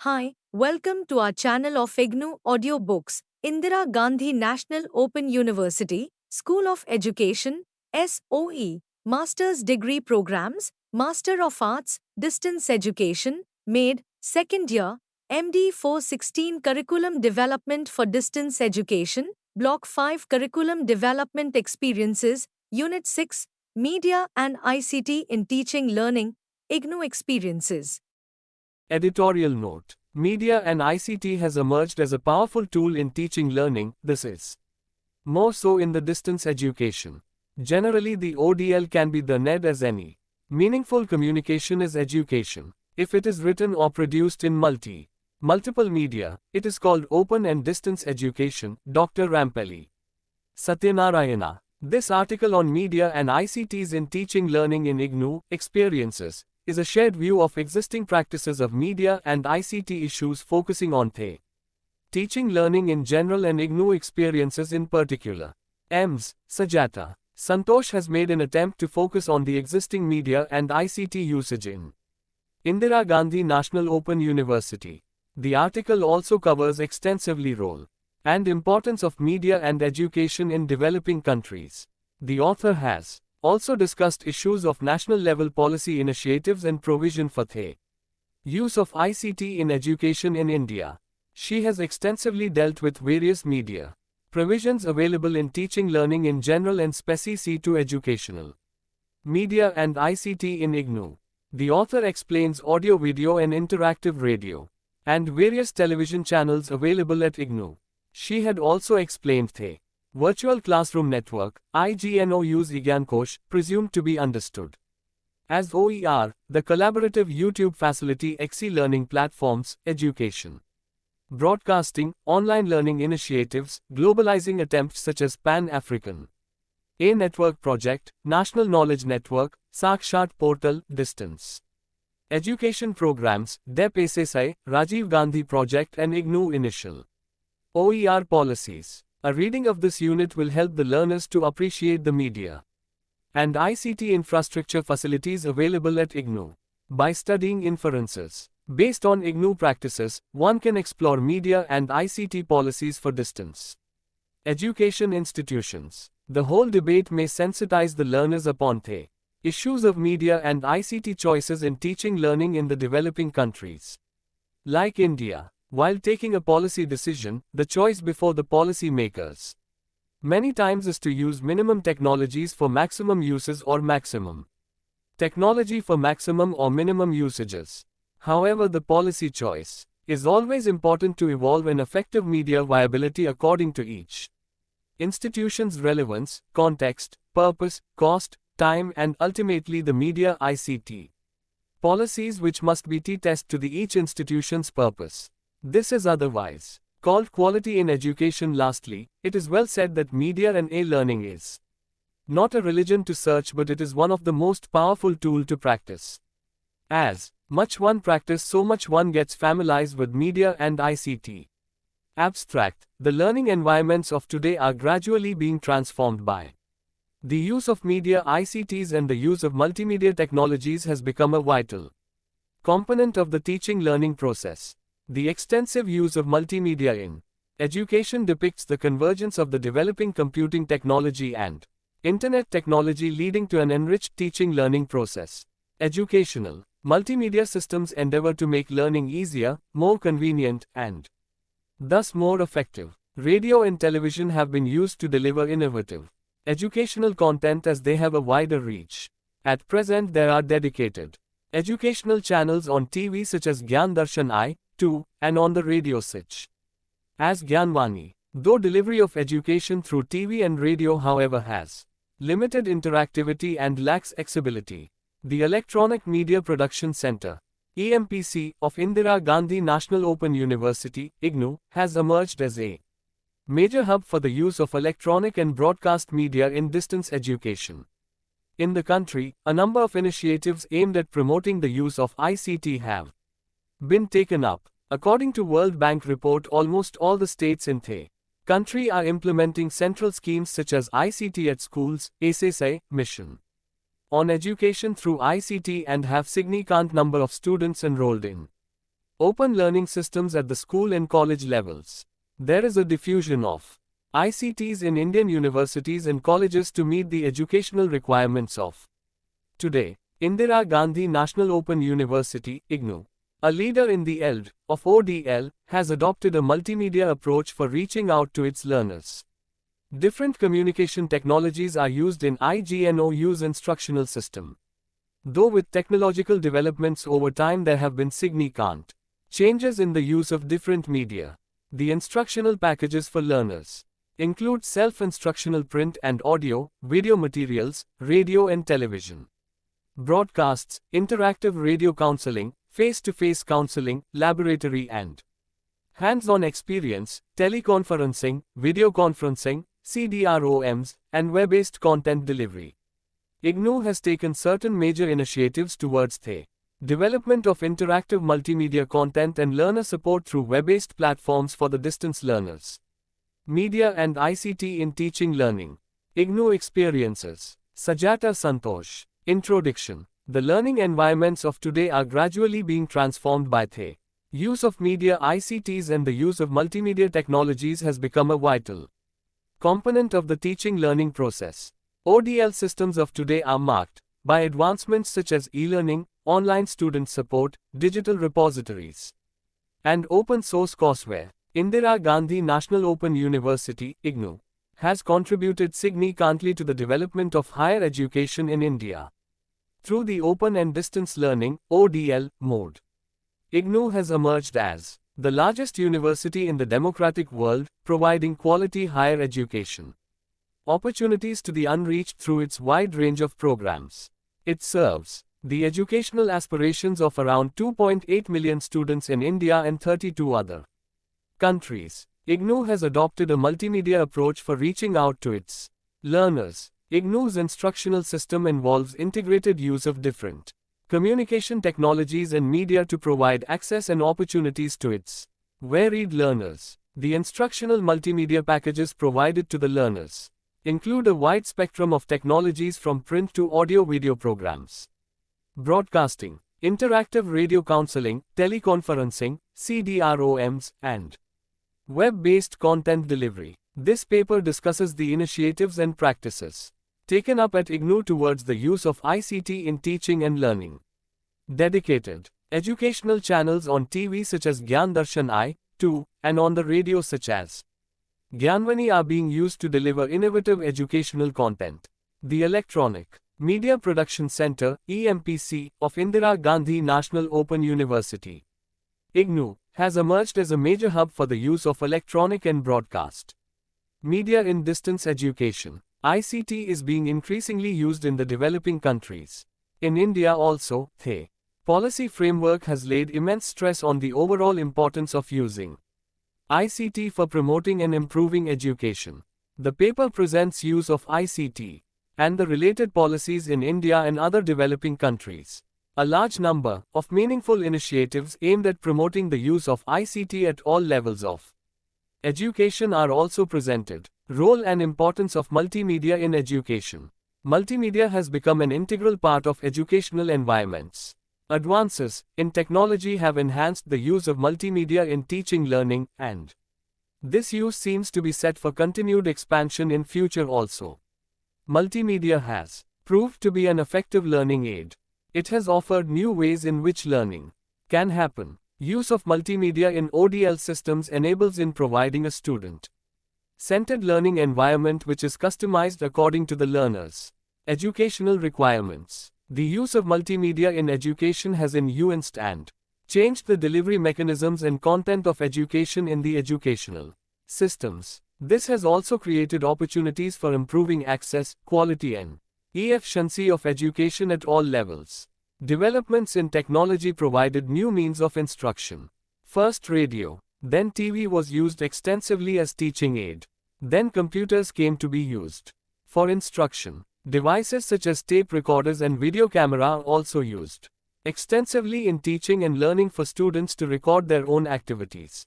Hi, welcome to our channel of IGNOU audiobooks, Indira Gandhi National Open University, School of Education, SOE, Master's Degree Programs, Master of Arts, Distance Education, MADE, Second Year, MDE 416 Curriculum Development for Distance Education, Block-5 Curriculum Development Experiences, Unit-6, Media and ICT in Teaching Learning, IGNOU Experiences. Editorial note: Media and ICT has emerged as a powerful tool in teaching learning. This is more so in the distance education. Generally, the ODL can be the need as any. Meaningful communication is education. If it is written or produced in multiple media, it is called open and distance education. Dr. Rampelli Satyanarayana. This article on media and ICTs in teaching learning in IGNOU experiences is a shared view of existing practices of media and ICT issues focusing on teaching learning in general and IGNOU experiences in particular. Ms. Sajata Santosh has made an attempt to focus on the existing media and ICT usage in Indira Gandhi National Open University. The article also covers extensively role and importance of media and education in developing countries. The author has also discussed issues of national-level policy initiatives and provision for the use of ICT in education in India. She has extensively dealt with various media provisions available in teaching learning in general and specific to educational media and ICT in IGNOU. The author explains audio, video and interactive radio and various television channels available at IGNOU. She had also explained the Virtual Classroom Network, IGNOU's IGNOU, presumed to be understood as OER, the collaborative YouTube facility learning platforms, education, broadcasting, online learning initiatives, globalizing attempts such as Pan-African A Network Project, National Knowledge Network, Sakshat Portal, Distance Education Programs, DEP-SSI, Rajiv Gandhi Project and IGNOU Initial OER Policies. A reading of this unit will help the learners to appreciate the media and ICT infrastructure facilities available at IGNOU. By studying inferences based on IGNOU practices, one can explore media and ICT policies for distance education institutions. The whole debate may sensitize the learners upon the issues of media and ICT choices in teaching learning in the developing countries like India. While taking a policy decision, the choice before the policy makers many times is to use minimum technologies for maximum uses or maximum technology for maximum or minimum usages. However, the policy choice is always important to evolve an effective media viability according to each institution's relevance, context, purpose, cost, time and ultimately the media ICT policies which must be t-test to the each institution's purpose. This is otherwise called quality in education. Lastly, it is well said that media and learning is not a religion to search, but it is one of the most powerful tool to practice. As much one practice, so much one gets familiarized with media and ICT. Abstract: the learning environments of today are gradually being transformed by the use of media ICTs, and the use of multimedia technologies has become a vital component of the teaching learning process. The extensive use of multimedia in education depicts the convergence of the developing computing technology and internet technology, leading to an enriched teaching learning process. Educational multimedia systems endeavor to make learning easier, more convenient, and thus more effective. Radio and television have been used to deliver innovative educational content as they have a wider reach. At present, there are dedicated educational channels on TV such as Gyan Darshan I2 and on the radio such as Gyanvani. Though delivery of education through TV and radio, however, has limited interactivity and lacks accessibility, the Electronic Media Production Center (EMPC) of Indira Gandhi National Open University (IGNOU) has emerged as a major hub for the use of electronic and broadcast media in distance education. In the country, a number of initiatives aimed at promoting the use of ICT have been taken up. According to World Bank report, almost all the states in the country are implementing central schemes such as ICT at schools, SSI, mission on education through ICT, and have significant number of students enrolled in Open learning systems at the school and college levels. There is a diffusion of ICTs in Indian universities and colleges to meet the educational requirements of today. Indira Gandhi National Open University, IGNOU, a leader in the field of ODL, has adopted a multimedia approach for reaching out to its learners. Different communication technologies are used in IGNOU's instructional system. Though with technological developments over time there have been significant changes in the use of different media. The instructional packages for learners include self-instructional print and audio, video materials, radio and television broadcasts, interactive radio counseling, face-to-face counseling, laboratory and hands-on experience, teleconferencing, video conferencing, CDROMs, and web-based content delivery. IGNOU has taken certain major initiatives towards the development of interactive multimedia content and learner support through web-based platforms for the distance learners. Media and ICT in teaching learning. IGNOU experiences. Sajata Santosh. Introduction. The learning environments of today are gradually being transformed by the use of media ICTs, and the use of multimedia technologies has become a vital component of the teaching learning process. ODL systems of today are marked by advancements such as e-learning, online student support, digital repositories, and open source courseware. Indira Gandhi National Open University, IGNOU, has contributed significantly to the development of higher education in India. Through the open and distance learning (ODL) mode, IGNOU has emerged as the largest university in the democratic world, providing quality higher education opportunities to the unreached through its wide range of programs. It serves the educational aspirations of around 2.8 million students in India and 32 other countries. IGNOU has adopted a multimedia approach for reaching out to its learners. IGNOU's instructional system involves integrated use of different communication technologies and media to provide access and opportunities to its varied learners. The instructional multimedia packages provided to the learners include a wide spectrum of technologies from print to audio-video programs, broadcasting, interactive radio counseling, teleconferencing, CDROMs, and web-based content delivery. This paper discusses the initiatives and practices taken up at IGNOU towards the use of ICT in teaching and learning. Dedicated educational channels on TV such as Gyan Darshan I-2 and on the radio such as Gyanvani are being used to deliver innovative educational content. The Electronic Media Production Center (EMPC) of Indira Gandhi National Open University, IGNOU, has emerged as a major hub for the use of electronic and broadcast media in distance education. ICT is being increasingly used in the developing countries. In India also, the policy framework has laid immense stress on the overall importance of using ICT for promoting and improving education. The paper presents use of ICT and the related policies in India and other developing countries. A large number of meaningful initiatives aimed at promoting the use of ICT at all levels of education are also presented. Role and importance of multimedia in education. Multimedia has become an integral part of educational environments. Advances in technology have enhanced the use of multimedia in teaching learning, and this use seems to be set for continued expansion in future also. Multimedia has proved to be an effective learning aid. It has offered new ways in which learning can happen. Use of multimedia in ODL systems enables in providing a student-centered learning environment which is customized according to the learner's educational requirements. The use of multimedia in education has influenced and changed the delivery mechanisms and content of education in the educational systems. This has also created opportunities for improving access, quality and efficiency of education at all levels. Developments in technology provided new means of instruction. First radio, then TV was used extensively as teaching aid. Then computers came to be used for instruction. Devices such as tape recorders and video camera are also used extensively in teaching and learning for students to record their own activities.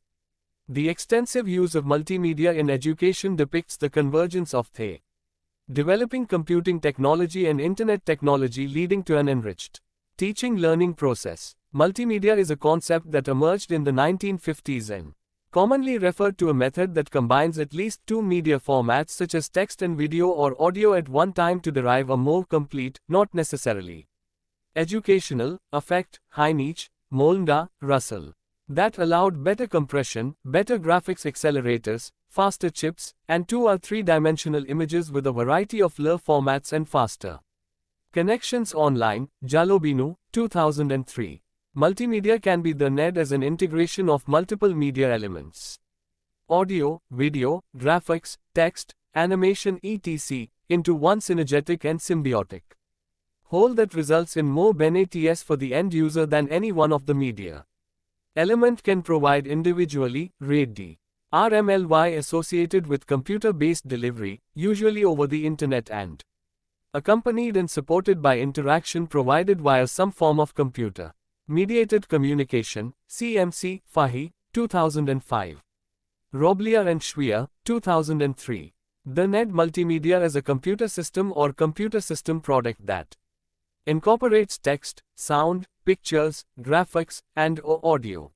The extensive use of multimedia in education depicts the convergence of the developing computing technology and internet technology leading to an enriched teaching learning process. Multimedia is a concept that emerged in the 1950s and commonly referred to a method that combines at least two media formats such as text and video or audio at one time to derive a more complete, not necessarily educational, effect, Heinrich, Molnda, Russell, that allowed better compression, better graphics accelerators, faster chips, and 2 or 3-dimensional images with a variety of LR formats and faster connections online. Jalobinu, 2003. Multimedia can be done as an integration of multiple media elements. Audio, video, graphics, text, animation etc. into one synergetic and symbiotic whole that results in more benefits for the end user than any one of the media element can provide individually. RAID RMLY associated with computer-based delivery, usually over the internet and accompanied and supported by interaction provided via some form of computer mediated communication. CMC, Fahy, 2005. Roblier and Schwier, 2003. The NED multimedia is a computer system or computer system product that incorporates text, sound, pictures, graphics, and audio.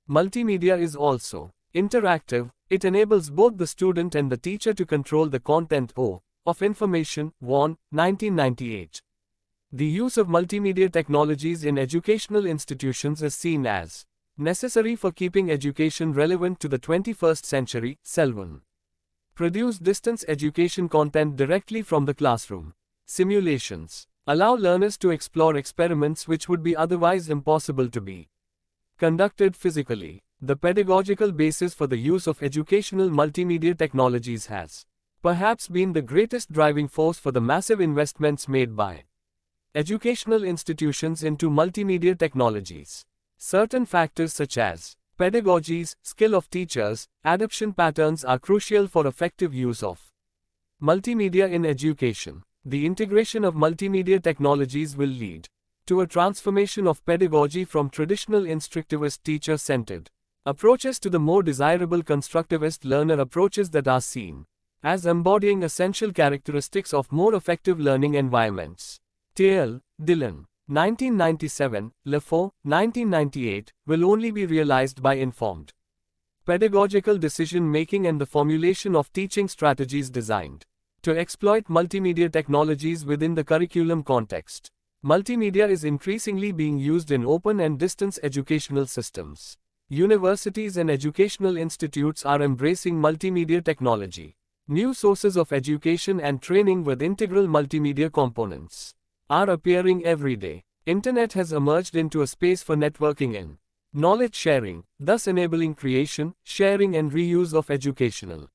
Multimedia is also interactive. It enables both the student and the teacher to control the content of information. Vaughan, 1998. The use of multimedia technologies in educational institutions is seen as necessary for keeping education relevant to the 21st century. Selvan. Produce distance education content directly from the classroom. Simulations allow learners to explore experiments which would be otherwise impossible to be conducted physically. The pedagogical basis for the use of educational multimedia technologies has perhaps been the greatest driving force for the massive investments made by educational institutions into multimedia technologies. Certain factors such as pedagogies, skill of teachers, adoption patterns are crucial for effective use of multimedia in education. The integration of multimedia technologies will lead to a transformation of pedagogy from traditional instructivist teacher-centered approaches to the more desirable constructivist learner approaches that are seen as embodying essential characteristics of more effective learning environments. Thiel, Dylan, 1997, Lefort, 1998, will only be realized by informed pedagogical decision-making and the formulation of teaching strategies designed to exploit multimedia technologies within the curriculum context. Multimedia is increasingly being used in open and distance educational systems. Universities and educational institutes are embracing multimedia technology. New sources of education and training with integral multimedia components are appearing every day. Internet has emerged into a space for networking and knowledge sharing, thus enabling creation, sharing and reuse of educational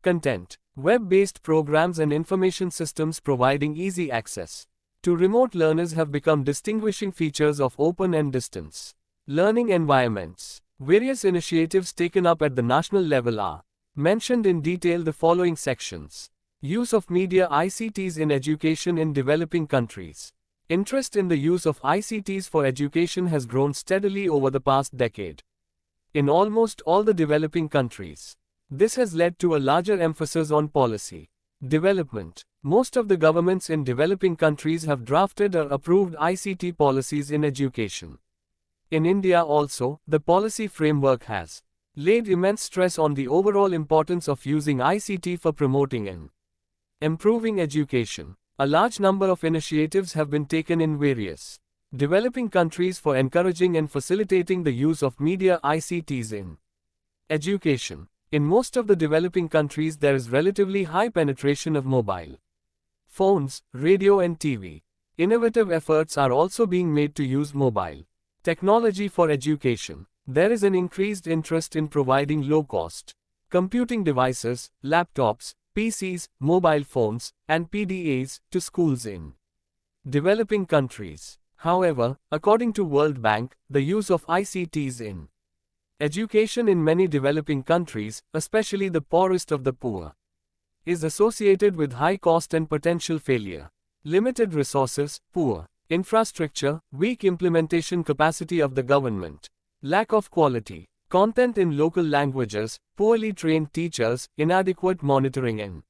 content. Web-based programs and information systems providing easy access to remote learners have become distinguishing features of open and distance learning environments. Various initiatives taken up at the national level are mentioned in detail the following sections. Use of media ICTs in education in developing countries. Interest in the use of ICTs for education has grown steadily over the past decade in almost all the developing countries. This has led to a larger emphasis on policy development. Most of the governments in developing countries have drafted or approved ICT policies in education. In India also, the policy framework has laid immense stress on the overall importance of using ICT for promoting and improving education. A large number of initiatives have been taken in various developing countries for encouraging and facilitating the use of media ICTs in education. In most of the developing countries there is relatively high penetration of mobile phones, radio and TV. Innovative efforts are also being made to use mobile technology for education. There is an increased interest in providing low-cost computing devices, laptops, PCs, mobile phones, and PDAs to schools in developing countries. However, according to World Bank, the use of ICTs in education in many developing countries, especially the poorest of the poor, is associated with high cost and potential failure. Limited resources, poor infrastructure, weak implementation capacity of the government, lack of quality content in local languages, poorly trained teachers, inadequate monitoring and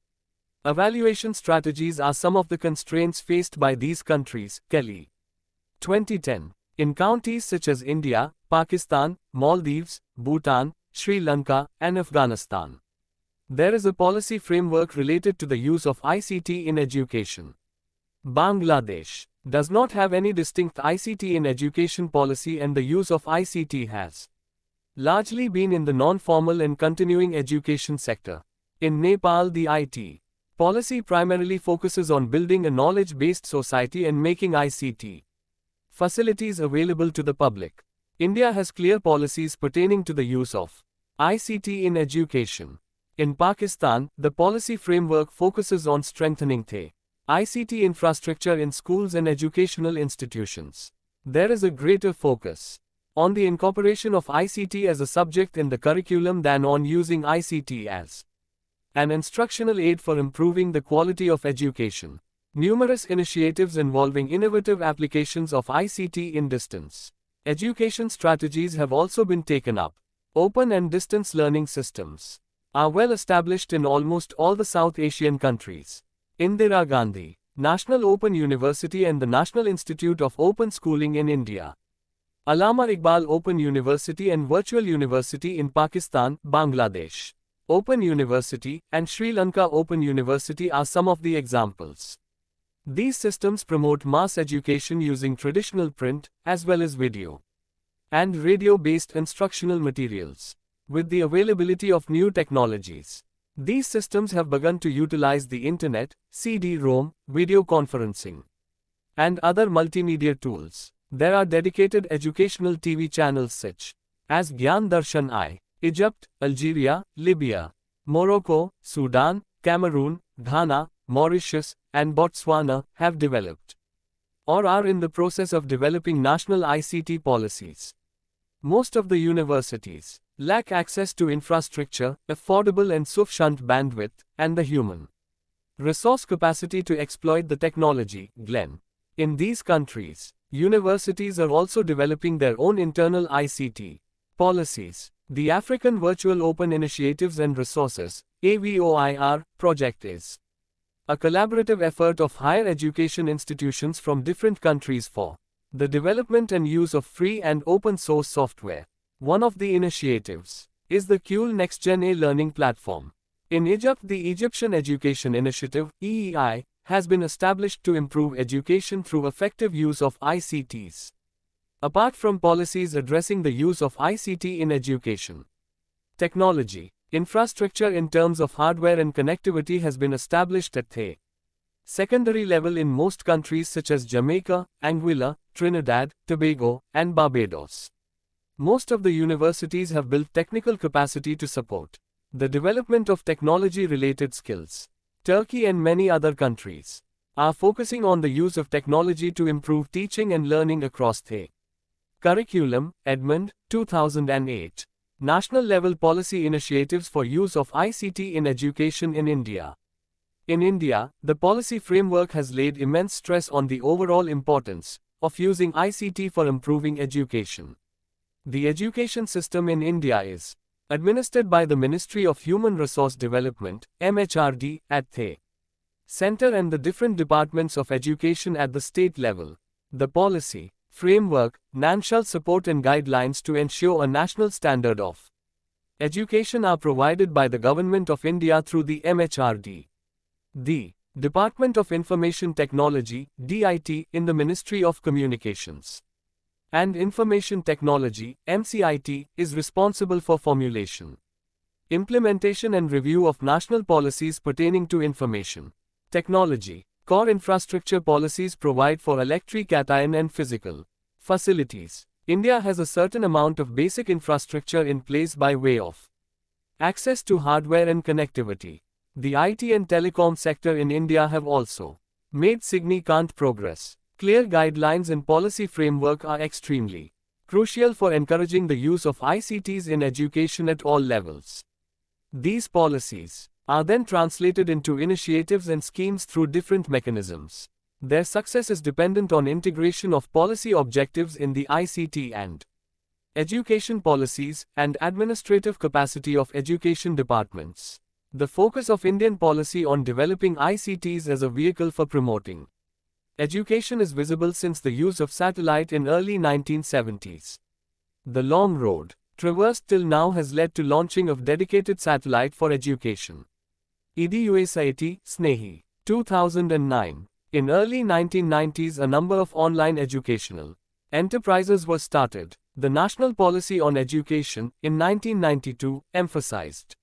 evaluation strategies are some of the constraints faced by these countries. Kelly, 2010. In countries such as India, Pakistan, Maldives, Bhutan, Sri Lanka, and Afghanistan, there is a policy framework related to the use of ICT in education. Bangladesh does not have any distinct ICT in education policy, and the use of ICT has largely been in the non-formal and continuing education sector. In Nepal, the IT policy primarily focuses on building a knowledge-based society and making ICT facilities available to the public. India has clear policies pertaining to the use of ICT in education. In Pakistan, the policy framework focuses on strengthening the ICT infrastructure in schools and educational institutions. There is a greater focus on the incorporation of ICT as a subject in the curriculum than on using ICT as an instructional aid for improving the quality of education. Numerous initiatives involving innovative applications of ICT in distance education strategies have also been taken up. Open and distance learning systems are well established in almost all the South Asian countries. Indira Gandhi National Open University and the National Institute of Open Schooling in India. Allama Iqbal Open University and Virtual University in Pakistan, Bangladesh. Open University and Sri Lanka Open University are some of the examples. These systems promote mass education using traditional print, as well as video and radio-based instructional materials. With the availability of new technologies, these systems have begun to utilize the internet, CD-ROM, video conferencing, and other multimedia tools. There are dedicated educational TV channels such as Gyan Darshan I. Egypt, Algeria, Libya, Morocco, Sudan, Cameroon, Ghana, Mauritius, and Botswana have developed or are in the process of developing national ICT policies. Most of the universities lack access to infrastructure, affordable and sufficient bandwidth, and the human resource capacity to exploit the technology. Glen. In these countries, universities are also developing their own internal ICT policies. The African Virtual Open Initiatives and Resources (AVOIR) project is a collaborative effort of higher education institutions from different countries for the development and use of free and open source software. One of the initiatives is the QL NextGen e-learning platform. In Egypt, the Egyptian Education Initiative (EEI) has been established to improve education through effective use of ICTs. Apart from policies addressing the use of ICT in education, technology infrastructure in terms of hardware and connectivity has been established at the secondary level in most countries such as Jamaica, Anguilla, Trinidad, Tobago, and Barbados. Most of the universities have built technical capacity to support the development of technology-related skills. Turkey and many other countries are focusing on the use of technology to improve teaching and learning across the curriculum. Edmund, 2008. National level policy initiatives for use of ICT in education in India. In India, the policy framework has laid immense stress on the overall importance of using ICT for improving education. The education system in India is administered by the Ministry of Human Resource Development, MHRD, at the center and the different departments of education at the state level. The policy framework shall support and guidelines to ensure a national standard of education are provided by the Government of India through the MHRD. The Department of Information Technology, DIT, in the Ministry of Communications and Information Technology, MCIT, is responsible for formulation, implementation and review of national policies pertaining to information technology. Core infrastructure policies provide for electric-cation and physical facilities. India has a certain amount of basic infrastructure in place by way of access to hardware and connectivity. The IT and telecom sector in India have also made significant progress. Clear guidelines and policy framework are extremely crucial for encouraging the use of ICTs in education at all levels. These policies are then translated into initiatives and schemes through different mechanisms. Their success is dependent on integration of policy objectives in the ICT and education policies and administrative capacity of education departments. The focus of Indian policy on developing ICTs as a vehicle for promoting Education is visible since the use of satellite in early 1970s. The long road traversed till now has led to launching of dedicated satellite for education. IGNOU Snehi, 2009. In early 1990s a number of online educational enterprises were started. The National Policy on Education, in 1992, emphasized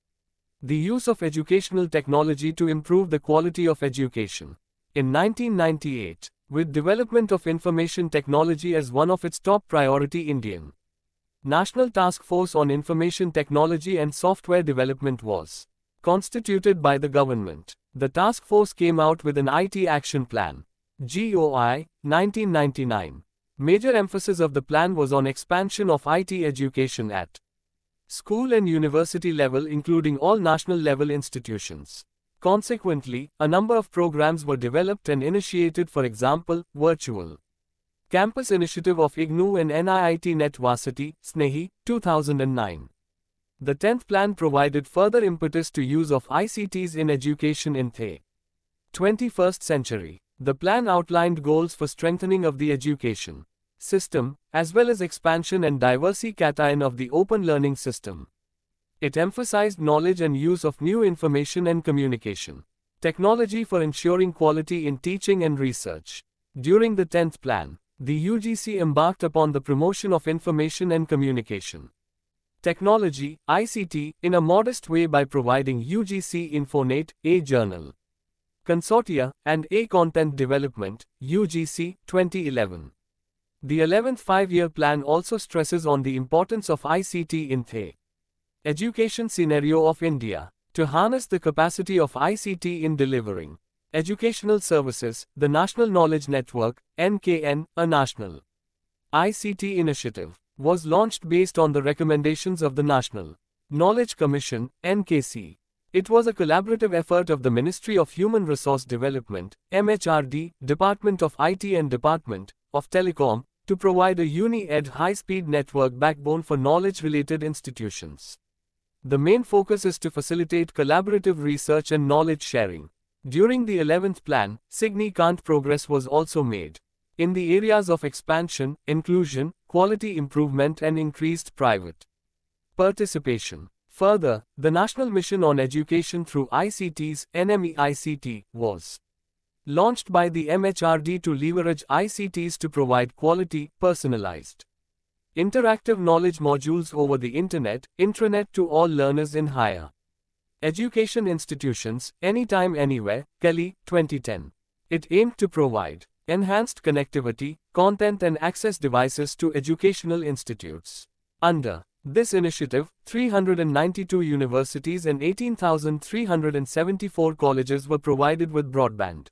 the use of educational technology to improve the quality of education. In 1998, with development of information technology as one of its top priority, Indian National Task Force on Information Technology and Software Development was constituted by the government. The task force came out with an IT Action Plan, GOI, 1999. Major emphasis of the plan was on expansion of IT education at school and university level, including all national level institutions. Consequently, a number of programs were developed and initiated, for example, Virtual Campus Initiative of IGNOU and NIIT Net Varsity, Snehi, 2009. The 10th plan provided further impetus to use of ICTs in education in the 21st century. The plan outlined goals for strengthening of the education system, as well as expansion and diversification of the open learning system. It emphasized knowledge and use of new information and communication technology for ensuring quality in teaching and research. During the 10th plan, the UGC embarked upon the promotion of information and communication technology, ICT, in a modest way by providing UGC Infonet, a journal consortia, and a content development, UGC, 2011. The 11th five-year plan also stresses on the importance of ICT in the education scenario of India. To harness the capacity of ICT in delivering educational services, the National Knowledge Network, NKN, a national ICT initiative, was launched based on the recommendations of the National Knowledge Commission, NKC. It was a collaborative effort of the Ministry of Human Resource Development, MHRD, Department of IT and Department of Telecom, to provide a uni-ed high-speed network backbone for knowledge-related institutions. The main focus is to facilitate collaborative research and knowledge sharing. During the 11th plan, significant progress was also made in the areas of expansion, inclusion, quality improvement and increased private participation. Further, the National Mission on Education through ICTs, NME-ICT, was launched by the MHRD to leverage ICTs to provide quality, personalized, interactive knowledge modules over the Internet, intranet to all learners in higher education institutions, anytime anywhere, Kelly, 2010. It aimed to provide enhanced connectivity, content and access devices to educational institutes. Under this initiative, 392 universities and 18,374 colleges were provided with broadband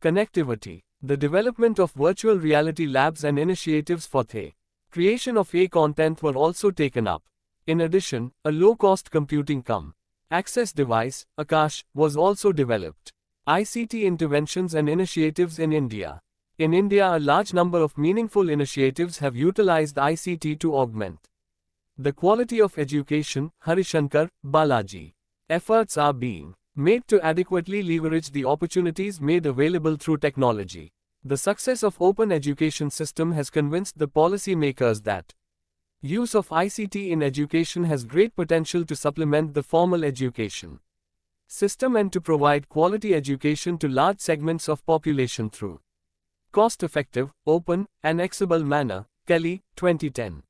connectivity. The development of virtual reality labs and initiatives for the creation of content were also taken up. In addition, a low-cost computing access device, Akash, was also developed. ICT interventions and initiatives in India. In India, a large number of meaningful initiatives have utilized ICT to augment the quality of education. Harishankar, Balaji. Efforts are being made to adequately leverage the opportunities made available through technology. The success of open education system has convinced the policy makers that use of ICT in education has great potential to supplement the formal education system and to provide quality education to large segments of population through cost-effective, open, and accessible manner. Kelly, 2010.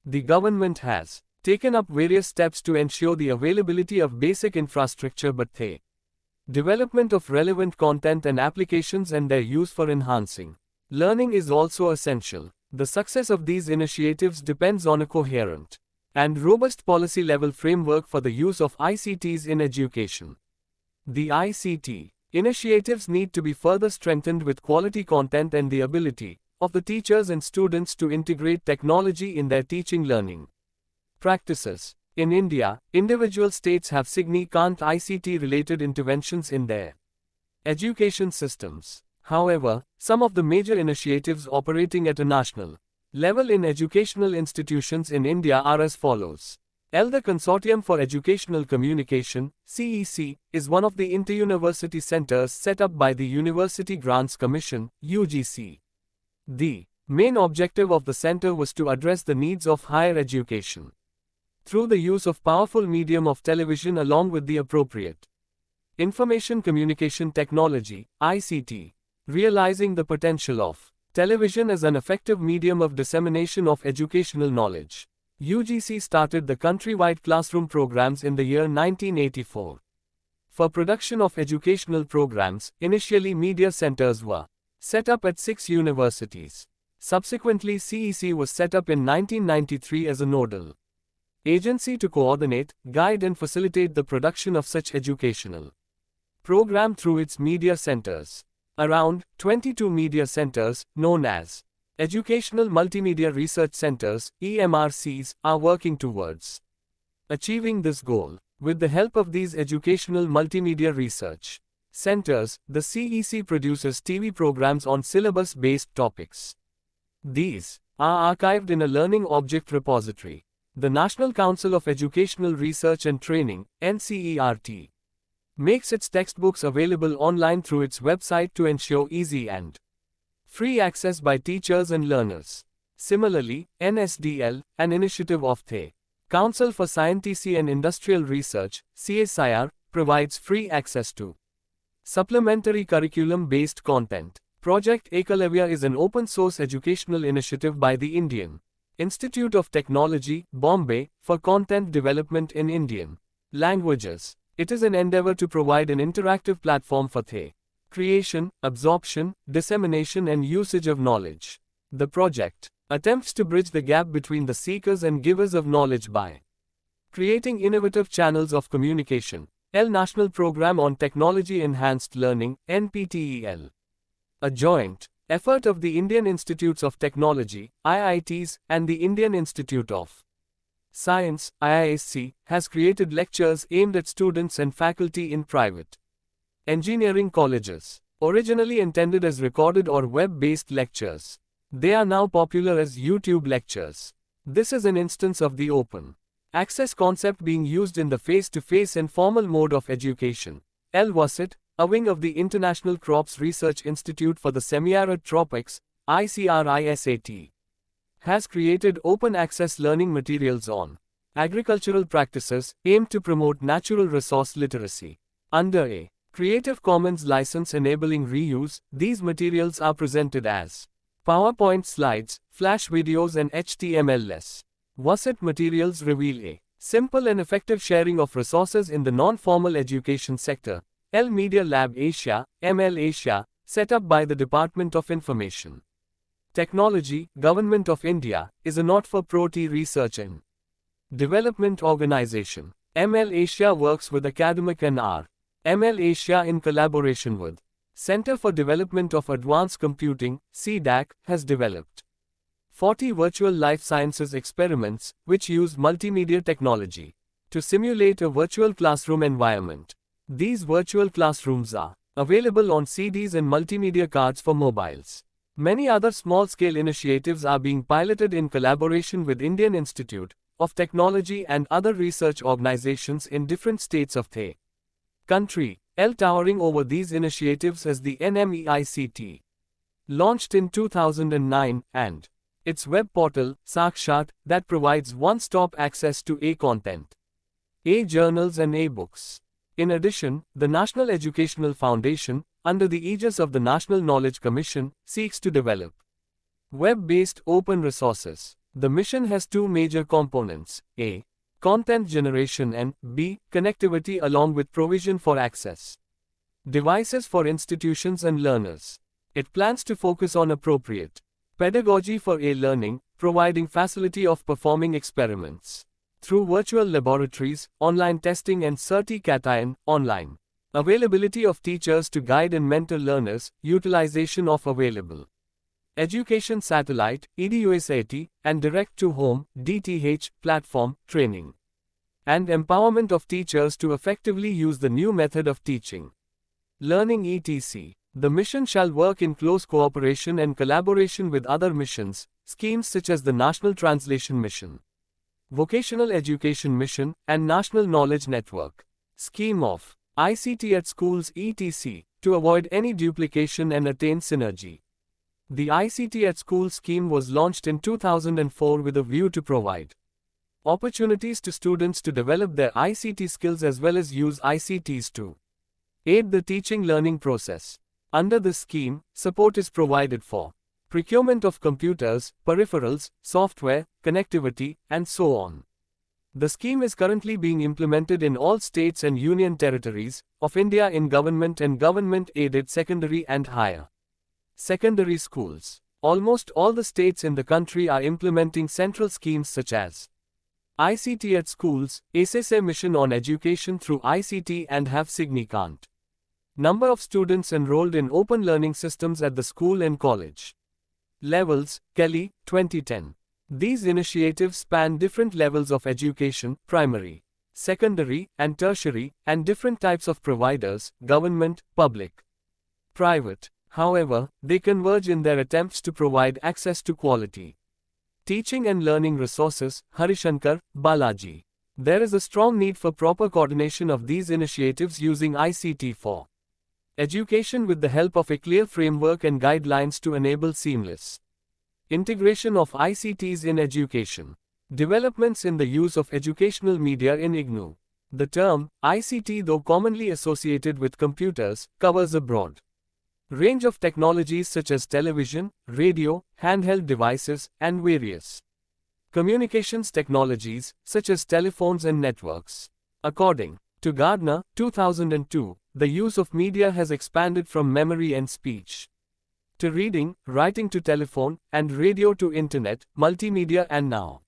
The government has taken up various steps to ensure the availability of basic infrastructure but the development of relevant content and applications and their use for enhancing learning is also essential. The success of these initiatives depends on a coherent and robust policy-level framework for the use of ICTs in education. The ICT initiatives need to be further strengthened with quality content and the ability of the teachers and students to integrate technology in their teaching learning practices. In India, individual states have significant ICT-related interventions in their education systems. However, some of the major initiatives operating at a national level in educational institutions in India are as follows. The Consortium for Educational Communication, CEC, is one of the inter-university centers set up by the University Grants Commission, UGC. The main objective of the center was to address the needs of higher education through the use of powerful medium of television along with the appropriate information communication technology, ICT, realizing the potential of television as an effective medium of dissemination of educational knowledge. UGC started the countrywide classroom programs in the year 1984. For production of educational programs, initially media centers were set up at 6 universities. Subsequently, CEC was set up in 1993 as a nodal agency to coordinate, guide and facilitate the production of such educational program through its media centers. Around 22 media centers, known as Educational Multimedia Research Centers, EMRCs, are working towards achieving this goal. With the help of these educational multimedia research centers, the CEC produces TV programs on syllabus-based topics. These are archived in a learning object repository. The National Council of Educational Research and Training, NCERT, makes its textbooks available online through its website to ensure easy and free access by teachers and learners. Similarly, NSDL, an initiative of the Council for Scientific and Industrial Research, CSIR, provides free access to supplementary curriculum-based content. Project Ekalavya is an open-source educational initiative by the Indian Institute of Technology, Bombay, for content development in Indian languages. It is an endeavor to provide an interactive platform for the creation, absorption, dissemination and usage of knowledge. The project attempts to bridge the gap between the seekers and givers of knowledge by creating innovative channels of communication. National Program on Technology Enhanced Learning, NPTEL, a joint effort of the Indian Institutes of Technology, IITs, and the Indian Institute of Science, IISc, has created lectures aimed at students and faculty in private engineering colleges. Originally intended as recorded or web-based lectures, they are now popular as YouTube lectures. This is an instance of the open access concept being used in the face-to-face and formal mode of education. WASIT, a wing of the International Crops Research Institute for the Semi-Arid Tropics, ICRISAT, has created open access learning materials on agricultural practices aimed to promote natural resource literacy. Under a Creative Commons license enabling reuse, these materials are presented as PowerPoint slides, Flash videos and HTML-less. WASIT materials reveal a simple and effective sharing of resources in the non-formal education sector. Media Lab Asia, ML Asia, set up by the Department of Information Technology, Government of India, is a not-for-profit research and development organization. ML Asia works with academic and ML Asia in collaboration with Center for Development of Advanced Computing, CDAC, has developed 40 virtual life sciences experiments, which use multimedia technology to simulate a virtual classroom environment. These virtual classrooms are available on CDs and multimedia cards for mobiles. Many other small-scale initiatives are being piloted in collaboration with Indian Institute of Technology and other research organizations in different states of the country. Towering over these initiatives is the NMEICT, launched in 2009, and its web portal, Sakshat, that provides one-stop access to content, journals and books. In addition, the National Educational Foundation, under the aegis of the National Knowledge Commission, seeks to develop web-based open resources. The mission has two major components: A, content generation and B, connectivity along with provision for access devices for institutions and learners. It plans to focus on appropriate pedagogy for learning, providing facility of performing experiments through virtual laboratories, online testing and certification, online availability of teachers to guide and mentor learners, utilization of available education satellite, EDUSAT, and direct-to-home, DTH, platform, training, and empowerment of teachers to effectively use the new method of teaching, learning etc. The mission shall work in close cooperation and collaboration with other missions, schemes such as the National Translation Mission, Vocational Education Mission, and National Knowledge Network. Scheme of ICT at schools etc. to avoid any duplication and attain synergy. The ICT at School scheme was launched in 2004 with a view to provide opportunities to students to develop their ICT skills as well as use ICTs to aid the teaching learning process. Under this scheme, support is provided for procurement of computers, peripherals, software, connectivity, and so on. The scheme is currently being implemented in all states and union territories of India in government and government-aided secondary and higher secondary schools. Almost all the states in the country are implementing central schemes such as ICT at Schools, SSA Mission on Education through ICT and have significant number of students enrolled in open learning systems at the school and college levels. Kelly, 2010. These initiatives span different levels of education, primary, secondary, and tertiary, and different types of providers, government, public, private. However, they converge in their attempts to provide access to quality teaching and learning resources. Harishankar, Balaji. There is a strong need for proper coordination of these initiatives using ICT for education with the help of a clear framework and guidelines to enable seamless integration of ICTs in education. Developments in the use of educational media in IGNOU. The term ICT, though commonly associated with computers, covers a broad range of technologies such as television, radio, handheld devices, and various communications technologies such as telephones and networks. According to Gardner, 2002, the use of media has expanded from memory and speech to reading, writing to telephone, and radio to internet, multimedia, and now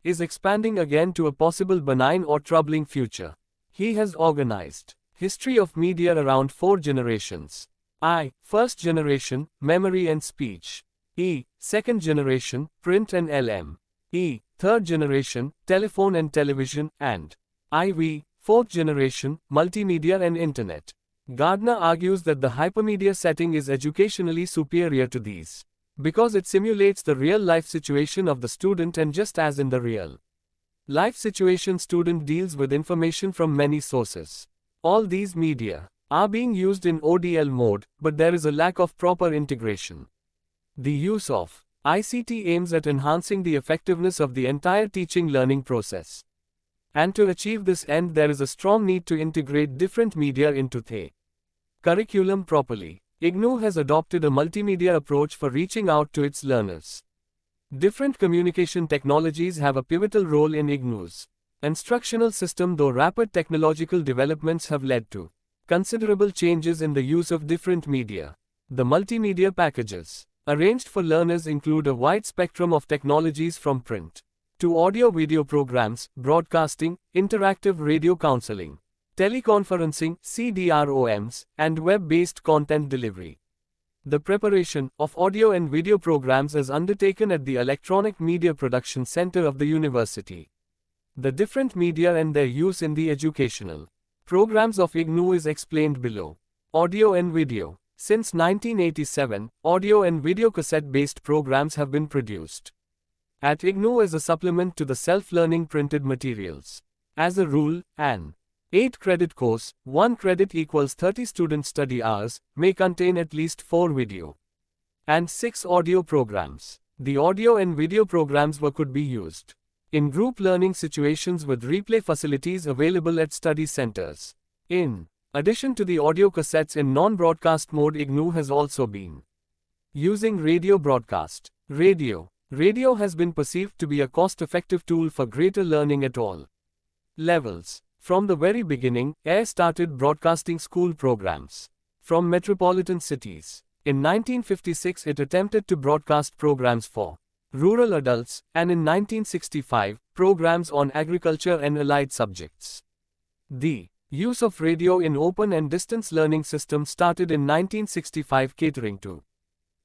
is expanding again to a possible benign or troubling future. He has organized history of media around 4 generations. I. First generation, memory and speech. E. Second generation, print and LM. E. Third generation, telephone and television, and IV. Fourth generation, multimedia and internet. Gardner argues that the hypermedia setting is educationally superior to these because it simulates the real-life situation of the student, and just as in the real-life situation, student deals with information from many sources. All these media are being used in ODL mode, but there is a lack of proper integration. The use of ICT aims at enhancing the effectiveness of the entire teaching learning process. And to achieve this end, there is a strong need to integrate different media into the curriculum properly. IGNOU has adopted a multimedia approach for reaching out to its learners. Different communication technologies have a pivotal role in IGNOU's instructional system, though rapid technological developments have led to considerable changes in the use of different media. The multimedia packages arranged for learners include a wide spectrum of technologies from print to audio-video programs, broadcasting, interactive radio counseling, teleconferencing, CDROMs, and web-based content delivery. The preparation of audio and video programs is undertaken at the Electronic Media Production Center of the university. The different media and their use in the educational programs of IGNOU is explained below. Audio and video. Since 1987, audio and video cassette-based programs have been produced at IGNOU as a supplement to the self-learning printed materials. As a rule, an 8-credit course, 1 credit equals 30 student study hours, may contain at least 4 video and 6 audio programs. The audio and video programs could be used in group learning situations with replay facilities available at study centers. In addition to the audio cassettes in non-broadcast mode, IGNOU has also been using radio broadcast. Radio has been perceived to be a cost-effective tool for greater learning at all levels. From the very beginning, AIR started broadcasting school programs from metropolitan cities. In 1956, it attempted to broadcast programs for rural adults, and in 1965, programs on agriculture and allied subjects. The use of radio in open and distance learning systems started in 1965, catering to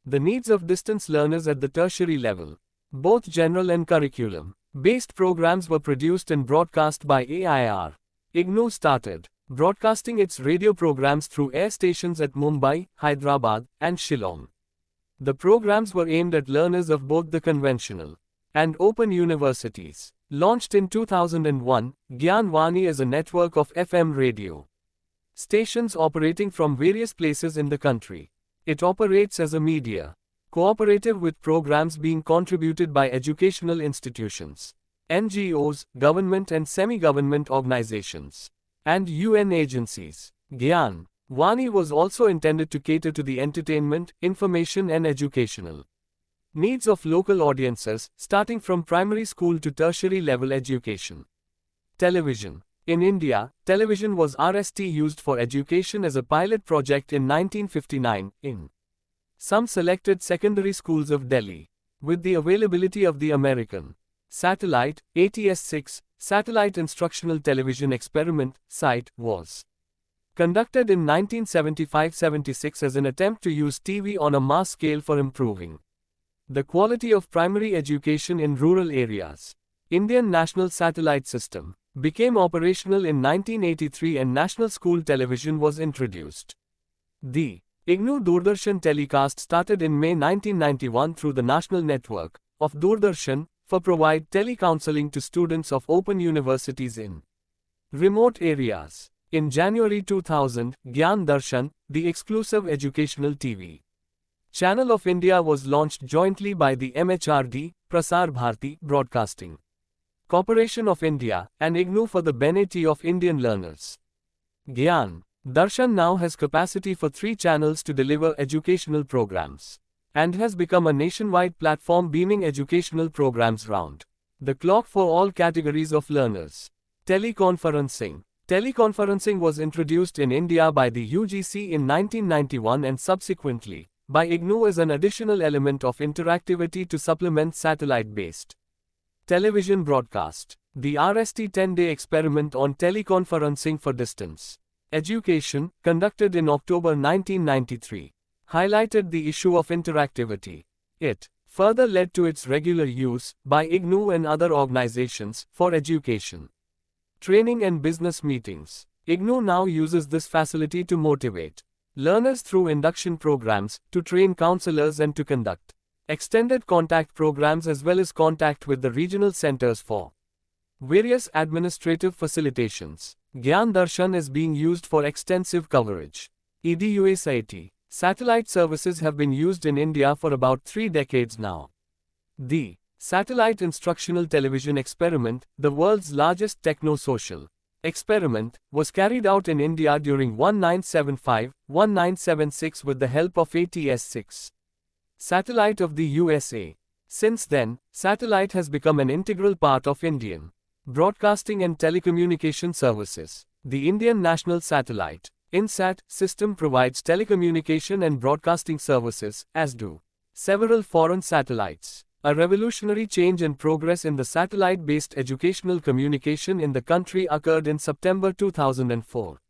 the needs of distance learners at the tertiary level. Both general and curriculum-based programs were produced and broadcast by AIR. IGNOU started broadcasting its radio programs through air stations at Mumbai, Hyderabad, and Shillong. The programs were aimed at learners of both the conventional and open universities. Launched in 2001, Gyan Vani is a network of FM radio stations operating from various places in the country. It operates as a media cooperative with programs being contributed by educational institutions, NGOs, government and semi-government organizations, and UN agencies. Gyan Vani was also intended to cater to the entertainment, information and educational needs of local audiences, starting from primary school to tertiary level education. Television. In India, television was RST used for education as a pilot project in 1959 in some selected secondary schools of Delhi. With the availability of the American satellite, ATS-6, Satellite Instructional Television Experiment, SITE, was conducted in 1975-76 as an attempt to use TV on a mass scale for improving the quality of primary education in rural areas. Indian National Satellite System became operational in 1983 and national school television was introduced. The IGNOU Doordarshan telecast started in May 1991 through the national network of Doordarshan for provide telecounseling to students of open universities in remote areas. In January 2000, Gyan Darshan, the exclusive educational TV channel of India was launched jointly by the MHRD, Prasar Bharati Broadcasting Corporation of India, and IGNOU for the benefit of Indian learners. Gyan Darshan now has capacity for 3 channels to deliver educational programs, and has become a nationwide platform beaming educational programs round the clock for all categories of learners. Teleconferencing. Teleconferencing was introduced in India by the UGC in 1991 and subsequently by IGNOU as an additional element of interactivity to supplement satellite-based television broadcast. The RST 10-day experiment on teleconferencing for distance education, conducted in October 1993, highlighted the issue of interactivity. It further led to its regular use by IGNOU and other organizations for education, training and business meetings. IGNOU now uses this facility to motivate learners through induction programs, to train counselors and to conduct extended contact programs as well as contact with the regional centers for various administrative facilitations. Gyan Darshan is being used for extensive coverage. EDUSIT satellite services have been used in India for about 3 decades now. The Satellite Instructional Television Experiment, the world's largest techno-social experiment, was carried out in India during 1975-1976 with the help of ATS-6 satellite of the USA. Since then, satellite has become an integral part of Indian broadcasting and telecommunication services. The Indian National Satellite INSAT system provides telecommunication and broadcasting services, as do several foreign satellites. A revolutionary change and progress in the satellite-based educational communication in the country occurred in September 2004,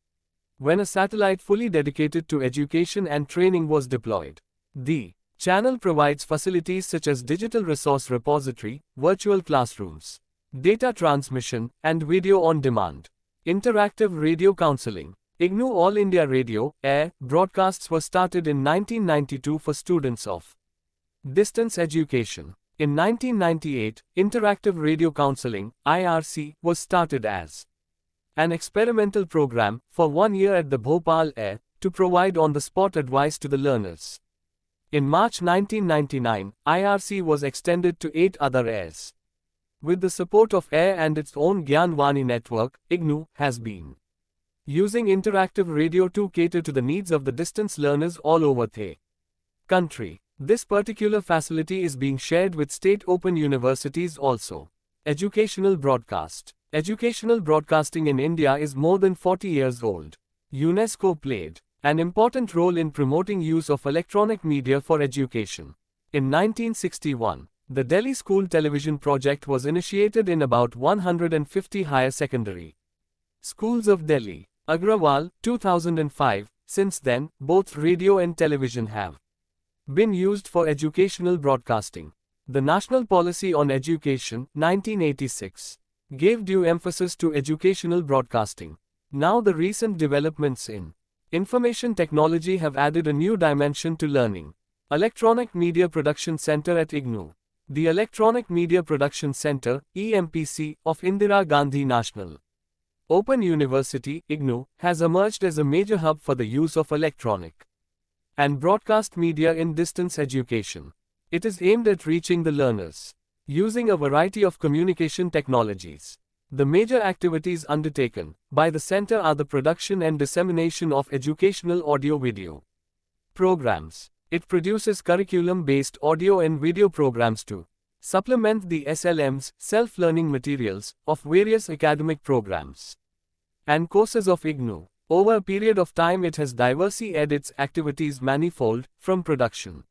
when a satellite fully dedicated to education and training was deployed. The channel provides facilities such as digital resource repository, virtual classrooms, data transmission, and video on demand. Interactive radio counseling. IGNOU All India Radio, Air, broadcasts were started in 1992 for students of distance education. In 1998, Interactive Radio Counseling, IRC, was started as an experimental program for 1 year at the Bhopal Air to provide on-the-spot advice to the learners. In March 1999, IRC was extended to 8 other airs. With the support of AIR and its own Gyan Vani network, IGNOU has been using interactive radio to cater to the needs of the distance learners all over the country. This particular facility is being shared with state open universities also. Educational broadcast. Educational broadcasting in India is more than 40 years old. UNESCO played an important role in promoting use of electronic media for education. In 1961, the Delhi School Television Project was initiated in about 150 higher secondary schools of Delhi. Agrawal, 2005. Since then, both radio and television have been used for educational broadcasting. The National Policy on Education, 1986, gave due emphasis to educational broadcasting. Now the recent developments in information technology have added a new dimension to learning. Electronic Media Production Center at IGNOU. The Electronic Media Production Center, EMPC, of Indira Gandhi National Open University, IGNOU, has emerged as a major hub for the use of electronic and broadcast media in distance education. It is aimed at reaching the learners using a variety of communication technologies. The major activities undertaken by the center are the production and dissemination of educational audio-video programs. It produces curriculum-based audio and video programs to supplement the SLM's self-learning materials of various academic programs and courses of IGNOU. Over a period of time it has diversified its activities manifold, from production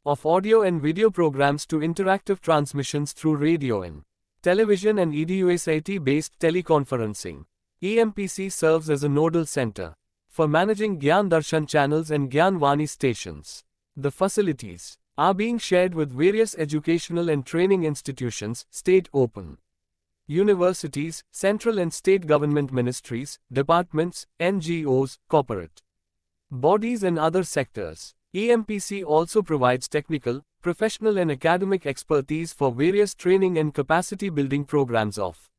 of audio and video programs to interactive transmissions through radio and television and EDUSIT-based teleconferencing. EMPC serves as a nodal center for managing Gyan Darshan channels and Gyan Vani stations. The facilities are being shared with various educational and training institutions, state open universities, central and state government ministries, departments, NGOs, corporate bodies and other sectors. EMPC also provides technical, professional and academic expertise for various training and capacity building programs of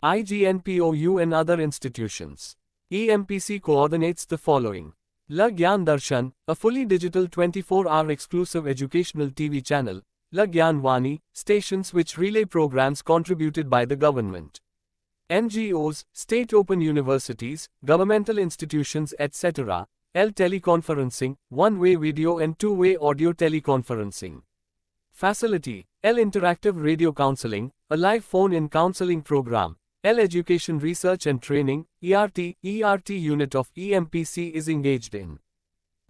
IGNOU and other institutions. EMPC coordinates the following. La Gyan Darshan, a fully digital 24-hour exclusive educational TV channel. La Gyan Vani, stations which relay programs contributed by the government. NGOs, state open universities, governmental institutions etc. L teleconferencing, one-way video and two-way audio teleconferencing. Facility, L interactive radio counseling, a live phone-in counseling program. L education research and training, ERT unit of EMPC is engaged in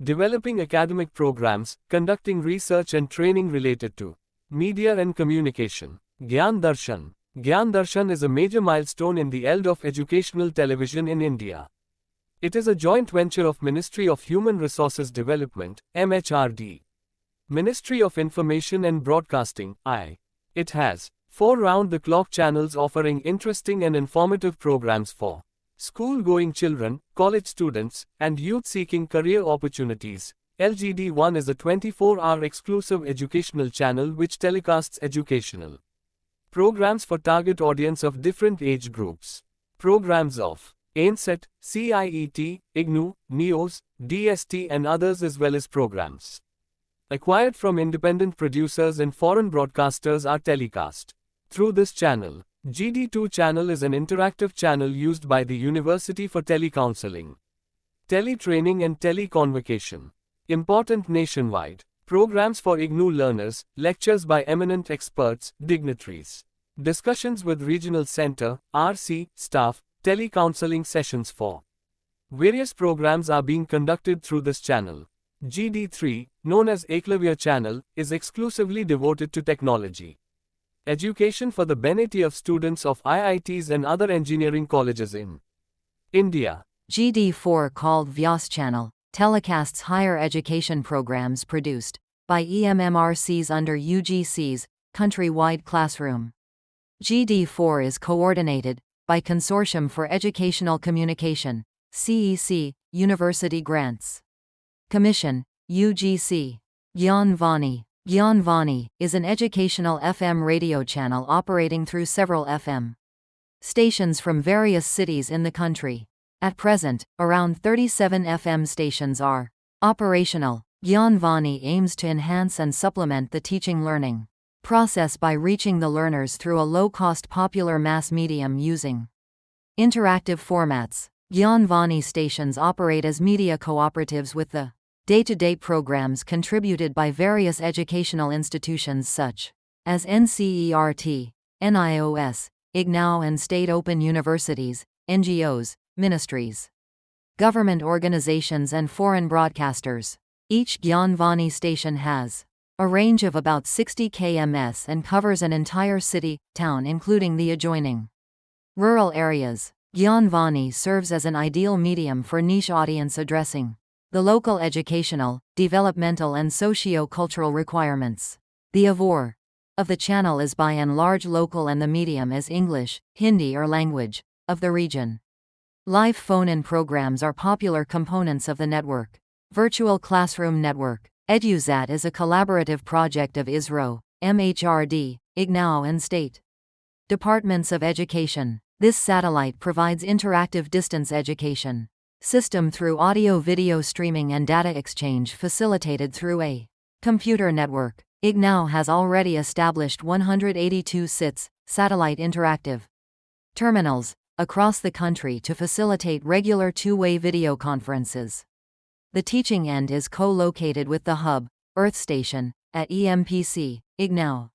developing academic programs, conducting research and training related to media and communication. Gyan Darshan. Gyan Darshan is a major milestone in the field of educational television in India. It is a joint venture of Ministry of Human Resources Development, MHRD, Ministry of Information and Broadcasting, I. It has 4 round-the-clock channels offering interesting and informative programs for school-going children, college students, and youth seeking career opportunities. LGD1 is a 24-hour exclusive educational channel which telecasts educational programs for target audience of different age groups. Programs of ANSET, CIET, IGNOU, NEOS, DST and others as well as programs acquired from independent producers and foreign broadcasters are telecast through this channel. GD2 channel is an interactive channel used by the university for telecounseling, teletraining and teleconvocation. Important nationwide programs for IGNOU learners, lectures by eminent experts, dignitaries, discussions with regional center, RC, staff, telecounseling sessions for various programs are being conducted through this channel. GD3, known as Eklavya channel, is exclusively devoted to technology education for the benefit of students of IITs and other engineering colleges in India. GD4, called Vyas channel, telecasts higher education programs produced by EMMRCs under UGC's countrywide classroom. GD4 is coordinated by Consortium for Educational Communication, CEC, University Grants Commission, UGC. Gyan Vani. Gyan Vani is an educational FM radio channel operating through several FM stations from various cities in the country. At present, around 37 FM stations are operational. Gyan Vani aims to enhance and supplement the teaching learning process by reaching the learners through a low-cost popular mass medium using interactive formats. Gyan Vani stations operate as media cooperatives with the day-to-day programs contributed by various educational institutions such as NCERT, NIOS, IGNOU and state open universities, NGOs, ministries, government organizations and foreign broadcasters. Each Gyan Vani station has a range of about 60 kms and covers an entire city, town including the adjoining rural areas. Gyan Vani serves as an ideal medium for niche audience addressing the local educational, developmental and socio-cultural requirements. The avor of the channel is by and large local and the medium is English, Hindi or language of the region. Live phone-in programs are popular components of the network. Virtual Classroom Network. EduSat is a collaborative project of ISRO, MHRD, IGNOU and state departments of education. This satellite provides interactive distance education system through audio-video streaming and data exchange facilitated through a computer network. IGNOU has already established 182 SITs, satellite interactive terminals, across the country to facilitate regular two-way video conferences. The teaching end is co-located with the hub, Earth Station, at EMPC, IGNOU.